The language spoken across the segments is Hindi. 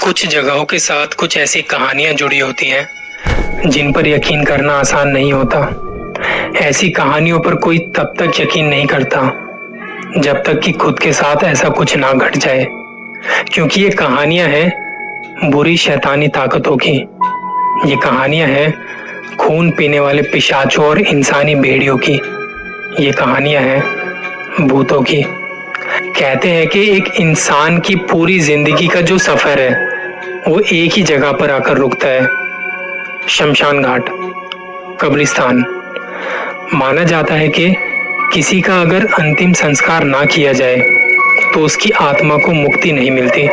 कुछ जगहों के साथ कुछ ऐसी कहानियां जुड़ी होती हैं जिन पर यकीन करना आसान नहीं होता। ऐसी कहानियों पर कोई तब तक यकीन नहीं करता जब तक कि खुद के साथ ऐसा कुछ ना घट जाए, क्योंकि ये कहानियां हैं बुरी शैतानी ताकतों की। ये कहानियां हैं खून पीने वाले पिशाचों और इंसानी भेड़ियों की। ये कहानियां हैं भूतों की। कहते हैं कि एक इंसान की पूरी जिंदगी का जो सफर है वो एक ही जगह पर आकर रुकता है, शमशान घाट, कब्रिस्तान। माना जाता है कि किसी का अगर अंतिम संस्कार ना किया जाए तो उसकी आत्मा को मुक्ति नहीं मिलती।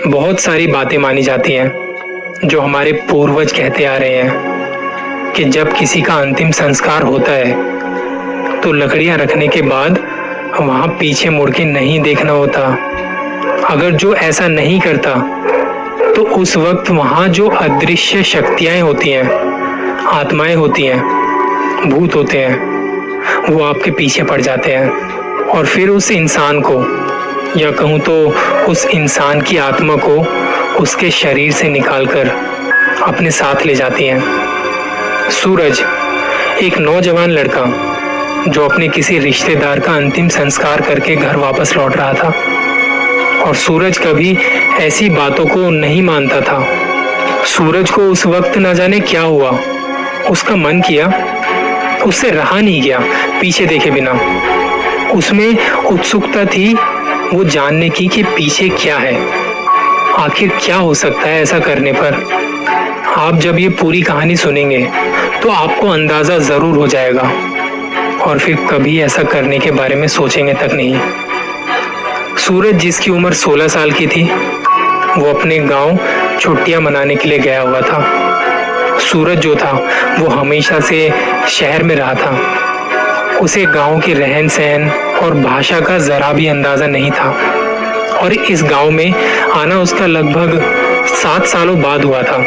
बहुत सारी बातें मानी जाती हैं जो हमारे पूर्वज कहते आ रहे हैं कि जब किसी का अंतिम संस्कार होता है तो लकड़ियां रखने के बाद वहां पीछे मुड़ के नहीं देखना होता। अगर जो ऐसा नहीं करता तो उस वक्त वहां जो अदृश्य शक्तियां होती हैं, आत्माएं होती हैं, भूत होते हैं, वो आपके पीछे पड़ जाते हैं और फिर उस इंसान को, या कहूँ तो उस इंसान की आत्मा को उसके शरीर से निकालकर अपने साथ ले जाती हैं। सूरज एक नौजवान लड़का जो अपने किसी रिश्तेदार का अंतिम संस्कार करके घर वापस लौट रहा था, और सूरज कभी ऐसी बातों को नहीं मानता था। सूरज को उस वक्त न जाने क्या हुआ, उसका मन किया, उससे रहा नहीं गया पीछे देखे बिना। उसमें उत्सुकता थी वो जानने की कि पीछे क्या है, आखिर क्या हो सकता है ऐसा करने पर। आप जब ये पूरी कहानी सुनेंगे तो आपको अंदाजा जरूर हो जाएगा और फिर कभी ऐसा करने के बारे में सोचेंगे तक नहीं। सूरज, जिसकी उम्र 16 साल की थी, वो अपने गांव छुट्टियां मनाने के लिए गया हुआ था। सूरज जो था वो हमेशा से शहर में रहा था। उसे गांव के रहन सहन और भाषा का जरा भी अंदाजा नहीं था, और इस गांव में आना उसका लगभग 7 सालों बाद हुआ था।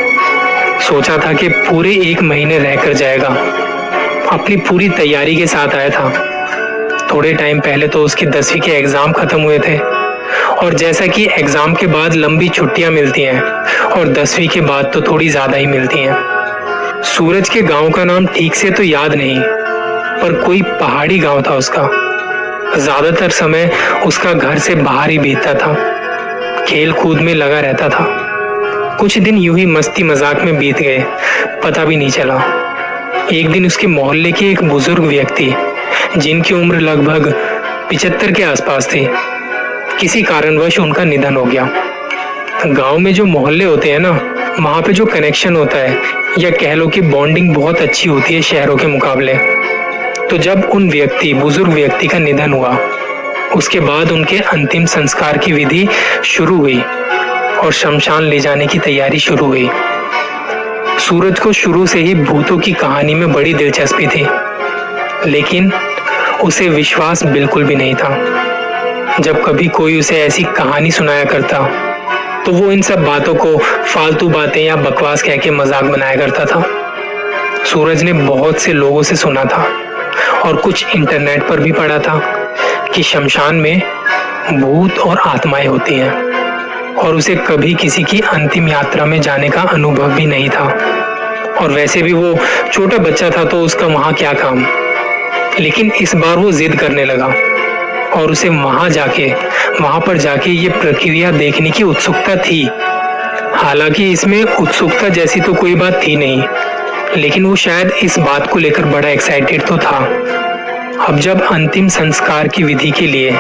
सोचा था कि पूरे 1 महीने रहकर जाएगा। अपनी पूरी तैयारी के साथ आया था। थोड़े टाइम पहले तो उसकी 10वीं के एग्जाम खत्म हुए थे, और जैसा कि एग्जाम के बाद लंबी छुट्टियां मिलती हैं और 10वीं के बाद तो थोड़ी ज्यादा ही मिलती हैं। सूरज के गांव का नाम ठीक से तो याद नहीं, पर कोई पहाड़ी गांव था उसका। ज्यादातर समय उसका घर से बाहर ही बीतता था, खेल कूद में लगा रहता था। कुछ दिन यूं ही मस्ती मजाक में बीत गए, पता भी नहीं चला। एक दिन उसके मोहल्ले के एक बुजुर्ग व्यक्ति, जिनकी उम्र लगभग 75 के आसपास थी, किसी कारणवश उनका निधन हो गया। गांव में जो मोहल्ले होते हैं ना, वहां पे जो कनेक्शन होता है, या कह लो कि बॉन्डिंग बहुत अच्छी होती है शहरों के मुकाबले। तो जब उन बुजुर्ग व्यक्ति का निधन हुआ, उसके बाद उनके अंतिम संस्कार की विधि शुरू हुई और शमशान ले जाने की तैयारी शुरू हुई। सूरज को शुरू से ही भूतों की कहानी में बड़ी दिलचस्पी थी, लेकिन उसे विश्वास बिल्कुल भी नहीं था। जब कभी कोई उसे ऐसी कहानी सुनाया करता तो वो इन सब बातों को फालतू बातें या बकवास कह के मजाक बनाया करता था। सूरज ने बहुत से लोगों से सुना था और कुछ इंटरनेट पर भी पढ़ा था कि शमशान में भूत और आत्माएं होती हैं, और उसे कभी किसी की अंतिम यात्रा में जाने का अनुभव भी नहीं था। और वैसे भी वो छोटा बच्चा था तो उसका वहां क्या काम। लेकिन इस बार वो जिद करने लगा और उसे वहां पर जाके ये प्रक्रिया देखने की उत्सुकता थी। हालांकि इसमें उत्सुकता जैसी तो कोई बात थी नहीं, लेकिन वो शायद इस बात को लेकर बड़ा एक्साइटेड तो था। अब जब अंतिम संस्कार की विधि के लिए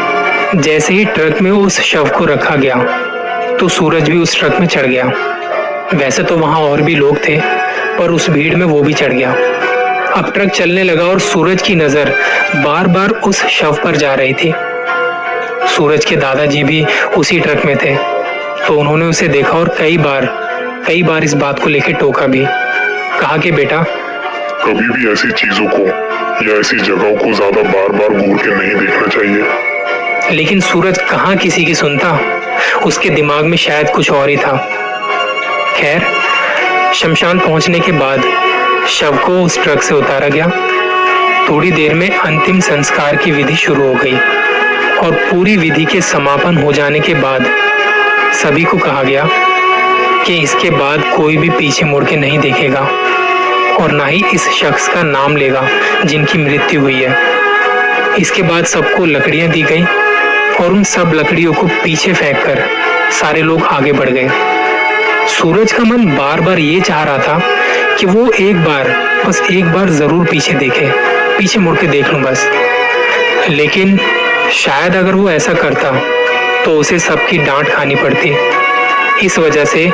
जैसे ही ट्रक में उस शव को रखा गया तो सूरज भी उस ट्रक में चढ़ गया। वैसे तो वहां और भी लोग थे, पर उस भीड़ में वो भी चढ़ गया। अब ट्रक चलने लगा और सूरज की नजर बार बार उस शव पर जा रही थी। सूरज के दादाजी भी उसी ट्रक में थे, तो उन्होंने उसे देखा और कई बार इस बात को लेकर टोका भी। कहा कि बेटा, कभी भी ऐसी चीजों को या ऐसी जगहों को ज्यादा बार बार घूर के नहीं देखना चाहिए। लेकिन सूरज कहाँ किसी की सुनता, उसके दिमाग में शायद कुछ और ही था। खैर, शमशान पहुंचने के बाद शव को उस ट्रक से उतारा गया। थोड़ी देर में अंतिम संस्कार की विधि शुरू हो गई, और पूरी विधि के समापन हो जाने के बाद सभी को कहा गया कि इसके बाद कोई भी पीछे मुड़ के नहीं देखेगा और ना ही इस शख्स का नाम लेगा जिनकी मृत्यु हुई है। इसके बाद सबको लकड़ियां दी गई और उन सब लकड़ियों को पीछे फेंककर सारे लोग आगे बढ़ गए। सूरज का मन बार बार ये चाह रहा था कि वो बस एक बार जरूर पीछे देखे, पीछे मुड़ के देख लूं बस। लेकिन शायद अगर वो ऐसा करता तो उसे सबकी डांट खानी पड़ती। इस वजह से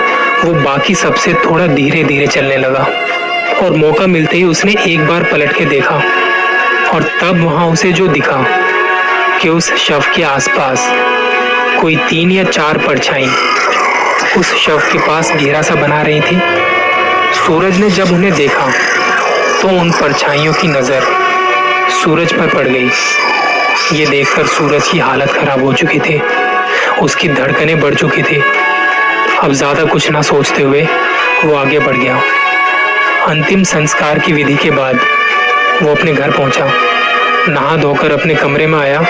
वो बाकी सबसे थोड़ा धीरे धीरे चलने लगा और मौका मिलते ही उसने एक बार पलट के देखा और तब वहां उसे जो दिखा कि उस शव के आसपास कोई 3 या 4 परछाई उस शव के पास घेरा सा बना रही थी। सूरज ने जब उन्हें देखा तो उन परछाइयों की नजर सूरज पर पड़ गई। ये देखकर सूरज की हालत खराब हो चुकी थी, उसकी धड़कनें बढ़ चुकी थी। अब ज्यादा कुछ ना सोचते हुए वो आगे बढ़ गया। अंतिम संस्कार की विधि के बाद वो अपने घर पहुंचा, नहा धोकर अपने कमरे में आया।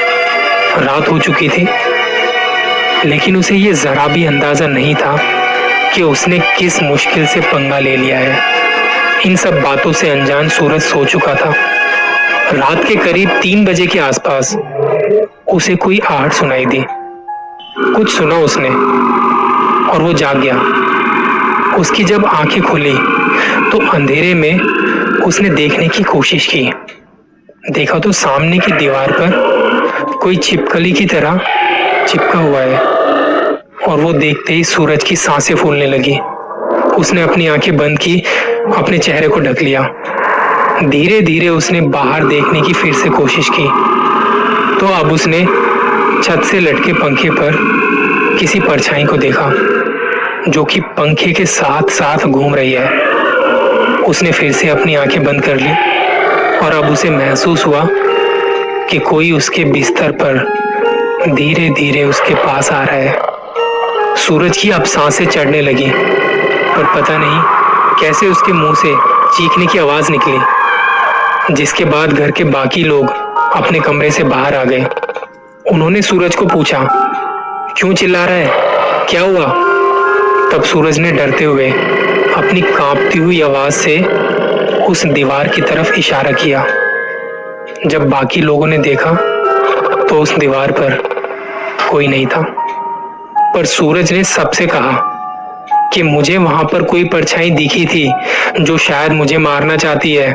रात हो चुकी थी, लेकिन उसे ये जरा भी अंदाजा नहीं था कि उसने किस मुश्किल से पंगा ले लिया है। इन सब बातों से अनजान सूरज सो चुका था। रात के करीब 3 बजे के आसपास उसे कोई आहट सुनाई दी। कुछ सुना उसने और वो जाग गया। उसकी जब आंखें खुली तो अंधेरे में उसने देखने की कोशिश की। देखा तो सामने की दीवार पर कोई छिपकली की तरह चिपका हुआ है और वो देखते ही सूरज की सांसें फूलने लगी। उसने अपनी आंखें बंद की, अपने चेहरे को ढक लिया। धीरे धीरे उसने बाहर देखने की फिर से कोशिश की तो अब उसने छत से लटके पंखे पर किसी परछाई को देखा जो कि पंखे के साथ साथ घूम रही है। उसने फिर से अपनी आंखें बंद कर ली और अब उसे महसूस हुआ कि कोई उसके बिस्तर पर धीरे धीरे उसके पास आ रहा है। सूरज की अब सांसें चढ़ने लगी, पर पता नहीं कैसे उसके मुंह से चीखने की आवाज निकली, जिसके बाद घर के बाकी लोग अपने कमरे से बाहर आ गए। उन्होंने सूरज को पूछा, क्यों चिल्ला रहा है, क्या हुआ? तब सूरज ने डरते हुए अपनी कांपती हुई आवाज से उस दीवार की तरफ इशारा किया। जब बाकी लोगों ने देखा तो उस दीवार पर कोई नहीं था, पर सूरज ने सबसे कहा कि मुझे वहां पर कोई परछाई दिखी थी जो शायद मुझे मारना चाहती है।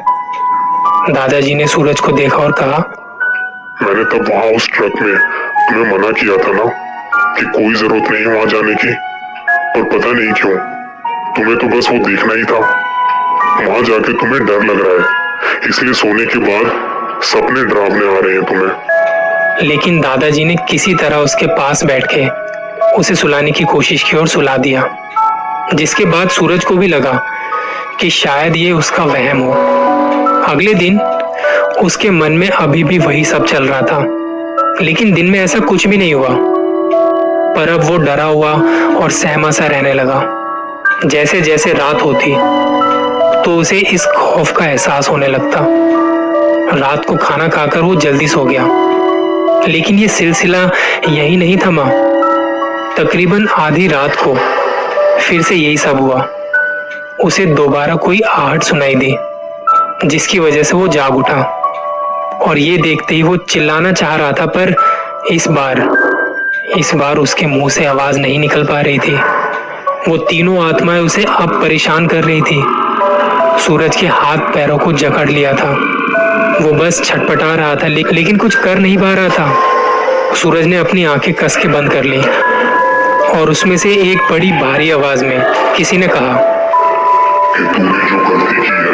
दादाजी ने सूरज को देखा और कहा, मैंने तब वहां उस ट्रक में तुम्हें मना किया था ना कि कोई जरूरत नहीं वहां जाने की, और पता नहीं क्यों तुम्हें तो बस वो देखना ही था। वहां जाके तुम्हें डर लग रहा है, इसलिए सोने के बाद सपने डरावने आ रहे हैं तुम्हें। लेकिन दादाजी ने किसी तरह उसके पास बैठ के उसे सुलाने की कोशिश की और सुला दिया, जिसके बाद सूरज को भी लगा कि शायद ये उसका वहम हो। अगले दिन उसके मन में अभी भी वही सब चल रहा था, लेकिन दिन में ऐसा कुछ भी नहीं हुआ। पर अब वो डरा हुआ और सहमा सा रहने लगा। जैसे जैसे रात होती तो उसे इस खौफ का एहसास होने लगता। रात को खाना खाकर वो जल्दी सो गया, लेकिन ये सिलसिला यही नहीं थमा। तकरीबन आधी रात को फिर से यही सब हुआ। उसे दोबारा कोई आहट सुनाई दी, जिसकी वजह से वो जाग उठा और ये देखते ही वो चिल्लाना चाह रहा था, पर इस बार उसके मुंह से आवाज नहीं निकल पा रही थी। वो तीनों आत्माएं उसे अब परेशान कर रही थी। सूरज के हाथ पैरों को जकड़ लिया था। वो बस छटपटा रहा था, लेकिन कुछ कर नहीं पा रहा था। सूरज ने अपनी आंखें कस के बंद कर ली और उसमें से एक बड़ी भारी आवाज में किसी ने कहा कि तूने जो गलती की है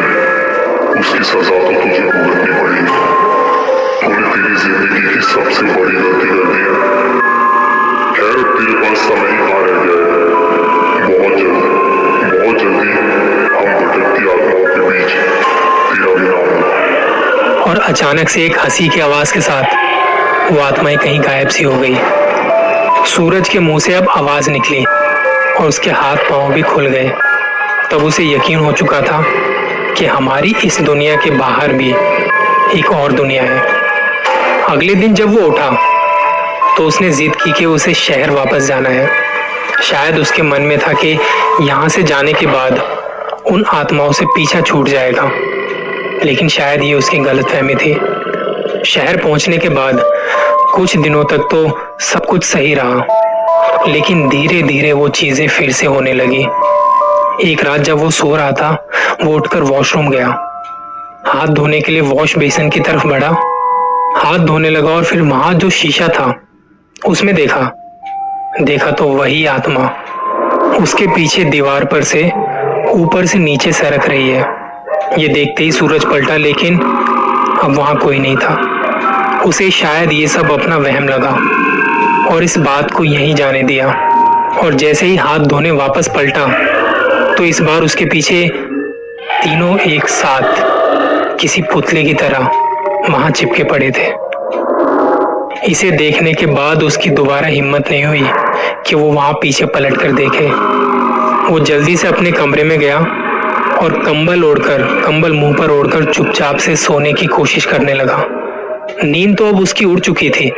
उसकी सजा तो तुझे भुगतनी पड़ेगी। तूने तेरी जिंदगी की सबसे बड़ी गलती कर दी है। खैर तेरे पास समय ही कहाँ रह गया है। बहुत जल्दी हम भटकती आत्माओं के बीच तेरा भी नाम होगा। और अचानक से एक हंसी की आवाज के साथ वो आत्माएं कहीं गायब सी हो गई। सूरज के मुंह से अब आवाज निकली और उसके हाथ पांव भी खुल गए। तब उसे यकीन हो चुका था कि हमारी इस दुनिया के बाहर भी एक और दुनिया है। अगले दिन जब वो उठा तो उसने जिद की कि उसे शहर वापस जाना है, शायद उसके मन में था कि यहाँ से जाने के बाद उन आत्माओं से पीछा छूट जाएगा, लेकिन शायद ये उसकी गलतफहमी थी। शहर पहुंचने के बाद कुछ दिनों तक तो सब कुछ सही रहा, लेकिन धीरे धीरे वो चीजें फिर से होने लगी। एक रात जब वो सो रहा था, वो उठकर वॉशरूम गया। हाथ धोने के लिए वॉश बेसिन की तरफ बढ़ा, हाथ धोने लगा और फिर वहां जो शीशा था उसमें देखा तो वही आत्मा उसके पीछे दीवार पर से ऊपर से नीचे सरक रही है। ये देखते ही सूरज पलटा, लेकिन अब वहां कोई नहीं था। उसे शायद ये सब अपना वहम लगा और इस बात को यहीं जाने दिया। और जैसे ही हाथ धोने वापस पलटा तो इस बार उसके पीछे तीनों एक साथ किसी पुतले की तरह वहां चिपके पड़े थे। इसे देखने के बाद उसकी दोबारा हिम्मत नहीं हुई कि वो वहां पीछे पलट कर देखे। वो जल्दी से अपने कमरे में गया और कंबल मुंह पर ओढ़कर चुपचाप से सोने की कोशिश करने लगा। नींद तो अब उसकी उड़ चुकी थी।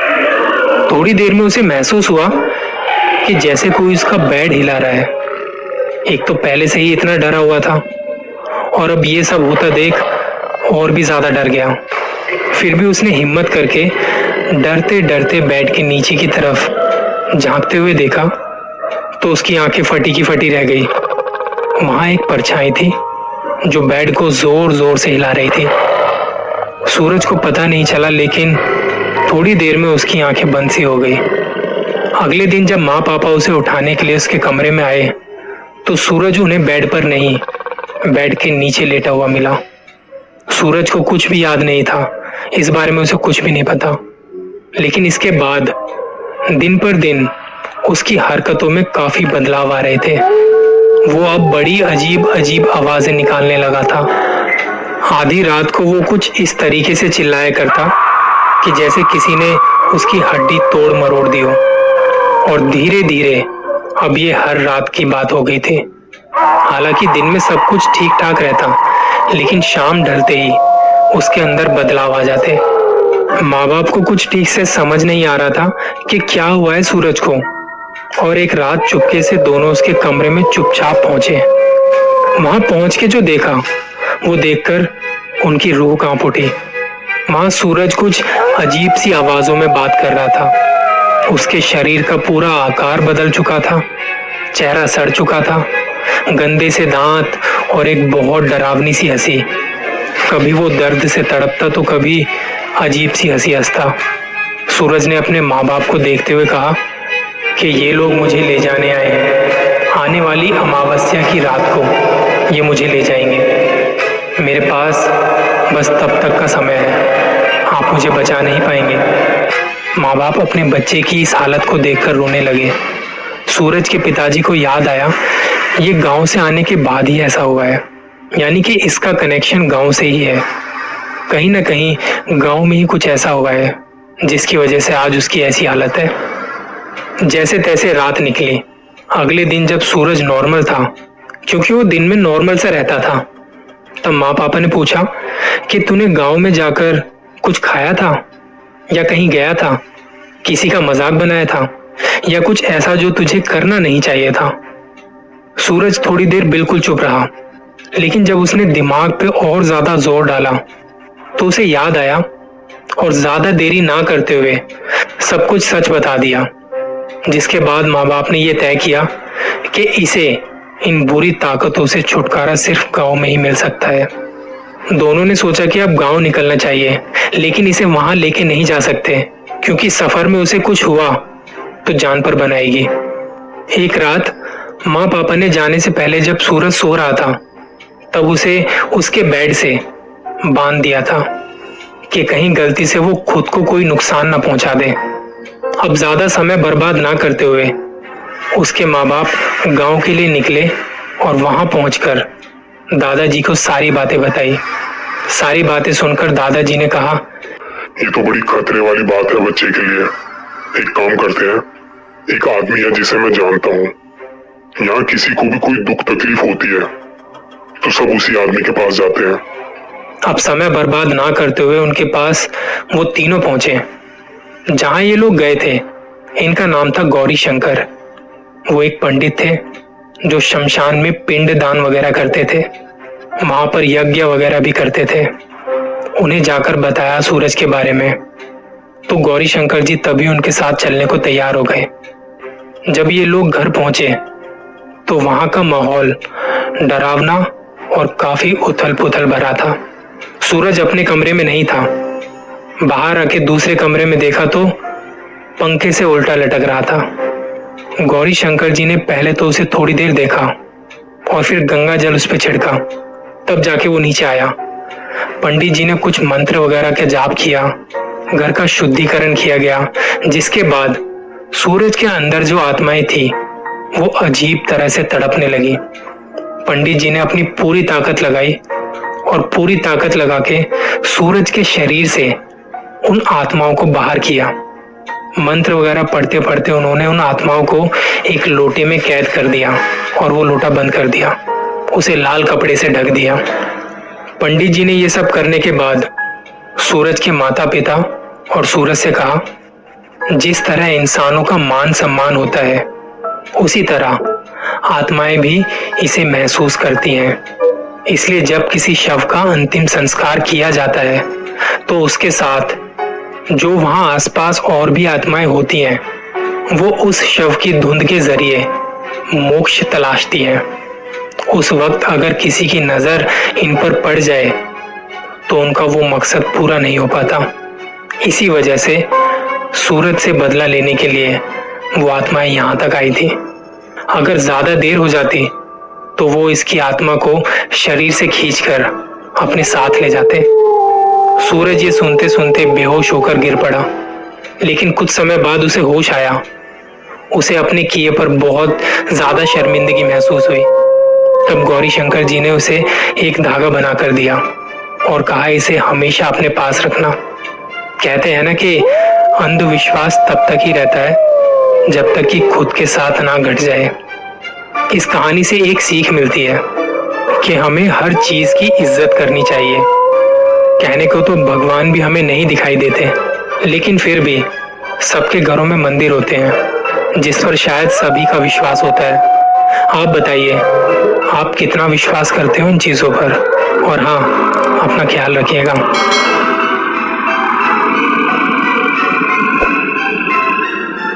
थोड़ी देर में उसे महसूस हुआ कि जैसे कोई उसका बेड हिला रहा है। एक तो पहले से ही इतना डरा हुआ था और अब ये सब होता देख और भी ज्यादा डर गया। फिर भी उसने हिम्मत करके डरते डरते बेड के नीचे की तरफ झांकते हुए देखा तो उसकी आंखें फटी की फटी रह गई। वहां एक परछाई थी जो बेड को जोर जोर से हिला रही थी। सूरज को पता नहीं चला, लेकिन थोड़ी देर में उसकी आंखें बंद सी हो गई। अगले दिन जब माँ पापा उसे उठाने के लिए उसके कमरे में आए तो सूरज उन्हें बेड पर नहीं, बेड के नीचे लेटा हुआ मिला। सूरज को कुछ भी याद नहीं था, इस बारे में उसे कुछ भी नहीं पता। लेकिन इसके बाद दिन पर दिन उसकी हरकतों में काफी बदलाव आ रहे थे। वो अब बड़ी अजीब अजीब आवाजें निकालने लगा था। आधी रात को वो कुछ इस तरीके से चिल्लाया करता कि जैसे किसी ने उसकी हड्डी तोड़ मरोड़ दी हो। और धीरे धीरे अब ये हर रात की बात हो गई थी। हालांकि दिन में सब कुछ ठीक ठाक रहता, लेकिन शाम ढलते ही उसके अंदर बदलाव आ जाते। माँ बाप को कुछ ठीक से समझ नहीं आ रहा था कि क्या हुआ है सूरज को। और एक रात चुपके से दोनों उसके कमरे में चुपचाप पहुंचे। वहां पहुंच के जो देखा वो देखकर उनकी रूह कांप उठी। वहां सूरज कुछ अजीब सी आवाजों में बात कर रहा था। उसके शरीर का पूरा आकार बदल चुका था, चेहरा सड़ चुका था, गंदे से दांत और एक बहुत डरावनी सी हंसी। कभी वो दर्द से तड़पता तो कभी अजीब सी हंसी हंसता। सूरज ने अपने माँ बाप को देखते हुए कहा कि ये लोग मुझे ले जाने आए हैं। आने वाली अमावस्या की रात को ये मुझे ले जाएंगे। मेरे पास बस तब तक का समय है, आप मुझे बचा नहीं पाएंगे। माँ बाप अपने बच्चे की इस हालत को देखकर रोने लगे। सूरज के पिताजी को याद आया ये गांव से आने के बाद ही ऐसा हुआ है, यानी कि इसका कनेक्शन गांव से ही है। कहीं ना कहीं गांव में ही कुछ ऐसा हुआ है जिसकी वजह से आज उसकी ऐसी हालत है। जैसे तैसे रात निकली। अगले दिन जब सूरज नॉर्मल था, क्योंकि वो दिन में नॉर्मल सा रहता था, तब माँ पापा ने पूछा कि तूने गांव में जाकर कुछ खाया था या कहीं गया था, किसी का मजाक बनाया था या कुछ ऐसा जो तुझे करना नहीं चाहिए था। सूरज थोड़ी देर बिल्कुल चुप रहा, लेकिन जब उसने दिमाग पे और ज्यादा जोर डाला तो उसे याद आया और ज्यादा देरी ना करते हुए सब कुछ सच बता दिया। जिसके बाद माँ बाप ने यह तय किया कि इसे इन बुरी ताकतों से छुटकारा सिर्फ गांव में ही मिल सकता है। दोनों ने सोचा कि अब गांव निकलना चाहिए, लेकिन इसे वहां लेके नहीं जा सकते, क्योंकि सफर में उसे कुछ हुआ तो जान पर बनाएगी। एक रात माँ पापा ने जाने से पहले जब सूरज सो रहा था तब उसे उसके बेड से बांध दिया था कि कहीं गलती से वो खुद को कोई नुकसान ना पहुंचा दे। अब ज्यादा समय बर्बाद ना करते हुए उसके माँ बाप गांव के लिए निकले और वहां पहुंचकर दादाजी को सारी बातें बताई। सारी बातें सुनकर दादाजी ने कहा, ये तो बड़ी खतरे वाली बात है बच्चे के लिए। एक काम करते हैं, एक आदमी है जिसे मैं जानता हूँ, यहाँ किसी को भी कोई दुख तकलीफ होती है तो सब उसी आदमी के पास जाते हैं। अब समय बर्बाद ना करते हुए उनके पास वो तीनों पहुंचे। जहां ये लोग गए थे इनका नाम था गौरी शंकर। वो एक पंडित थे जो शमशान में पिंड दान वगैरह करते थे, वहां पर यज्ञ वगैरह भी करते थे। उन्हें जाकर बताया सूरज के बारे में, तो गौरी शंकर जी तभी उनके साथ चलने को तैयार हो गए। जब ये लोग घर पहुंचे तो वहां का माहौल डरावना और काफी उथल पुथल भरा था। सूरज अपने कमरे में नहीं था। बाहर आके दूसरे कमरे में देखा तो पंखे से उल्टा लटक रहा था। गौरी शंकर जी ने पहले तो उसे थोड़ी देर देखा और फिर गंगा जल उस पर छिड़का, तब जाके वो नीचे आया। पंडित जी ने कुछ मंत्र वगैरह का जाप किया, घर का शुद्धिकरण किया गया, जिसके बाद सूरज के अंदर जो आत्माएं थी वो अजीब तरह से तड़पने लगी। पंडित जी ने अपनी पूरी ताकत लगाई और पूरी ताकत लगा के सूरज के शरीर से उन आत्माओं को बाहर किया। मंत्र वगैरह पढ़ते पढ़ते उन्होंने उन आत्माओं को एक लोटे में कैद कर दिया और वो लोटा बंद कर दिया, उसे लाल कपड़े से ढक दिया। पंडित जी ने ये सब करने के बाद सूरज के माता पिता और सूरज से कहा, जिस तरह इंसानों का मान सम्मान होता है उसी तरह आत्माएं भी इसे महसूस करती हैं। इसलिए जब किसी शव का अंतिम संस्कार किया जाता है तो उसके साथ जो वहां आसपास और भी आत्माएं होती हैं वो उस शव की धुंध के जरिए मोक्ष तलाशती हैं। उस वक्त अगर किसी की नजर इन पर पड़ जाए तो उनका वो मकसद पूरा नहीं हो पाता। इसी वजह से सूरज से बदला लेने के लिए वो आत्माएं यहाँ तक आई थी। अगर ज्यादा देर हो जाती तो वो इसकी आत्मा को शरीर से खींचकर अपने साथ ले जाते। सूरज ये सुनते सुनते बेहोश होकर गिर पड़ा, लेकिन कुछ समय बाद उसे होश आया। उसे अपने किए पर बहुत ज्यादा शर्मिंदगी महसूस हुई। तब गौरी शंकर जी ने उसे एक धागा बनाकर दिया और कहा, इसे हमेशा अपने पास रखना। कहते हैं ना कि अंधविश्वास तब तक ही रहता है जब तक कि खुद के साथ ना घट जाए। इस कहानी से एक सीख मिलती है कि हमें हर चीज की इज्जत करनी चाहिए। कहने को तो भगवान भी हमें नहीं दिखाई देते, लेकिन फिर भी सबके घरों में मंदिर होते हैं जिस पर शायद सभी का विश्वास होता है। आप बताइए, आप कितना विश्वास करते हो इन चीजों पर? और हाँ, अपना ख्याल रखिएगा।